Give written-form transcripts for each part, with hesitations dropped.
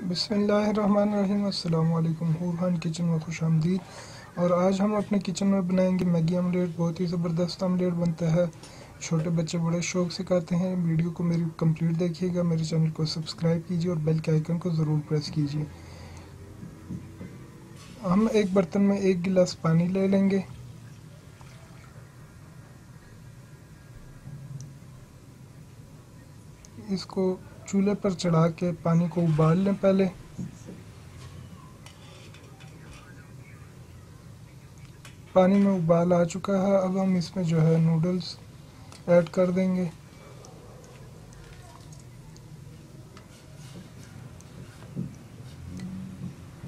बिस्मिल्लाहिर्रहमानिर्रहीम। अस्सलाम वालेकुम। होर किचन में खुश आमदीद। और आज हम अपने किचन में बनाएंगे मैगी ऑमलेट। बहुत ही ज़बरदस्त ऑमलेट बनता है, छोटे बच्चे बड़े शौक से खाते हैं। वीडियो को मेरी कंप्लीट देखिएगा, मेरे चैनल को सब्सक्राइब कीजिए और बेल के आइकन को ज़रूर प्रेस कीजिए। हम एक बर्तन में 1 गिलास पानी ले लेंगे। इसको चूल्हे पर चढ़ा के पानी को उबाल लें। पहले पानी में उबाल आ चुका है। अब हम इसमें जो है नूडल्स ऐड कर देंगे।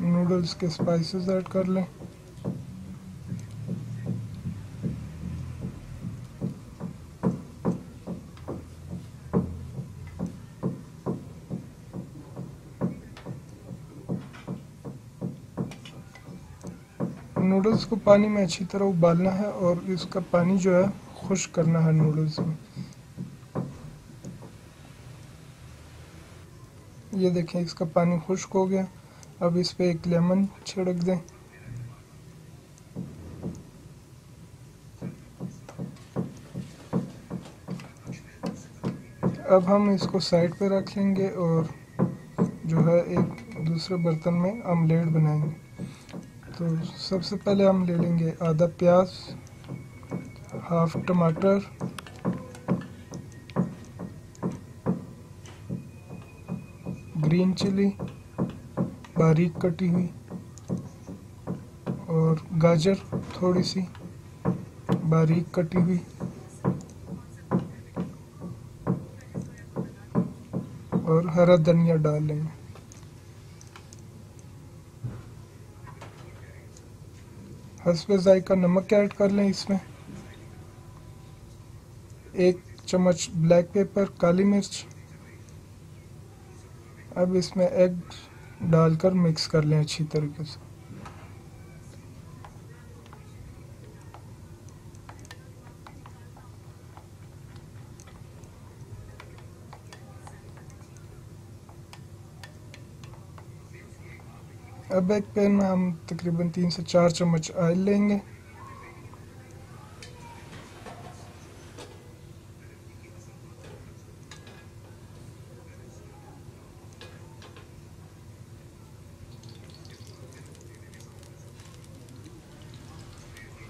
नूडल्स के स्पाइसेस ऐड कर लें। नूडल्स को पानी में अच्छी तरह उबालना है और इसका पानी जो है खुश्क करना है नूडल्स में। ये देखें, इसका पानी खुश्क हो गया। अब इस पे 1 लेमन छिड़क दें। अब हम इसको साइड पे रख लेंगे और जो है एक दूसरे बर्तन में ऑमलेट बनाएंगे। तो सबसे पहले हम ले लेंगे आधा प्याज, हाफ टमाटर, ग्रीन चिली बारीक कटी हुई और गाजर थोड़ी सी बारीक कटी हुई और हरा धनिया डाल लेंगे। हस्बे जायका नमक ऐड कर लें। इसमें 1 चम्मच ब्लैक पेपर काली मिर्च। अब इसमें एग डालकर मिक्स कर लें अच्छी तरीके से। अब एक पैन में हम तकरीबन 3 से 4 चम्मच ऑयल लेंगे।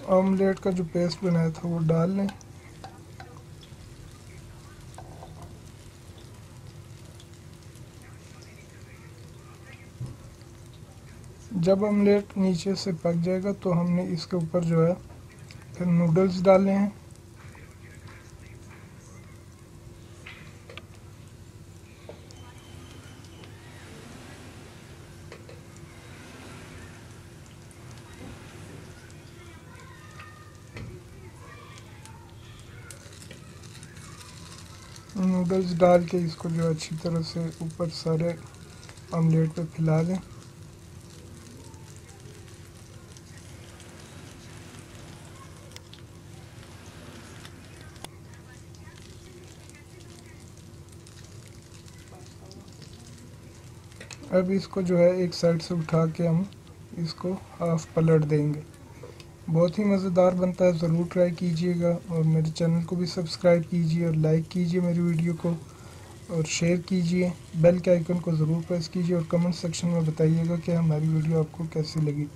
ऑमलेट का जो पेस्ट बनाया था वो डाल लें। जब ऑमलेट नीचे से पक जाएगा तो हमने इसके ऊपर जो है फिर नूडल्स डालने हैं। नूडल्स डाल के इसको जो अच्छी तरह से ऊपर सारे ऑमलेट पे फैला दें। अब इसको जो है एक साइड से उठा के हम इसको हाफ पलट देंगे। बहुत ही मज़ेदार बनता है, ज़रूर ट्राई कीजिएगा। और मेरे चैनल को भी सब्सक्राइब कीजिए और लाइक कीजिए मेरी वीडियो को और शेयर कीजिए। बेल के आइकन को ज़रूर प्रेस कीजिए और कमेंट सेक्शन में बताइएगा कि हमारी वीडियो आपको कैसी लगी।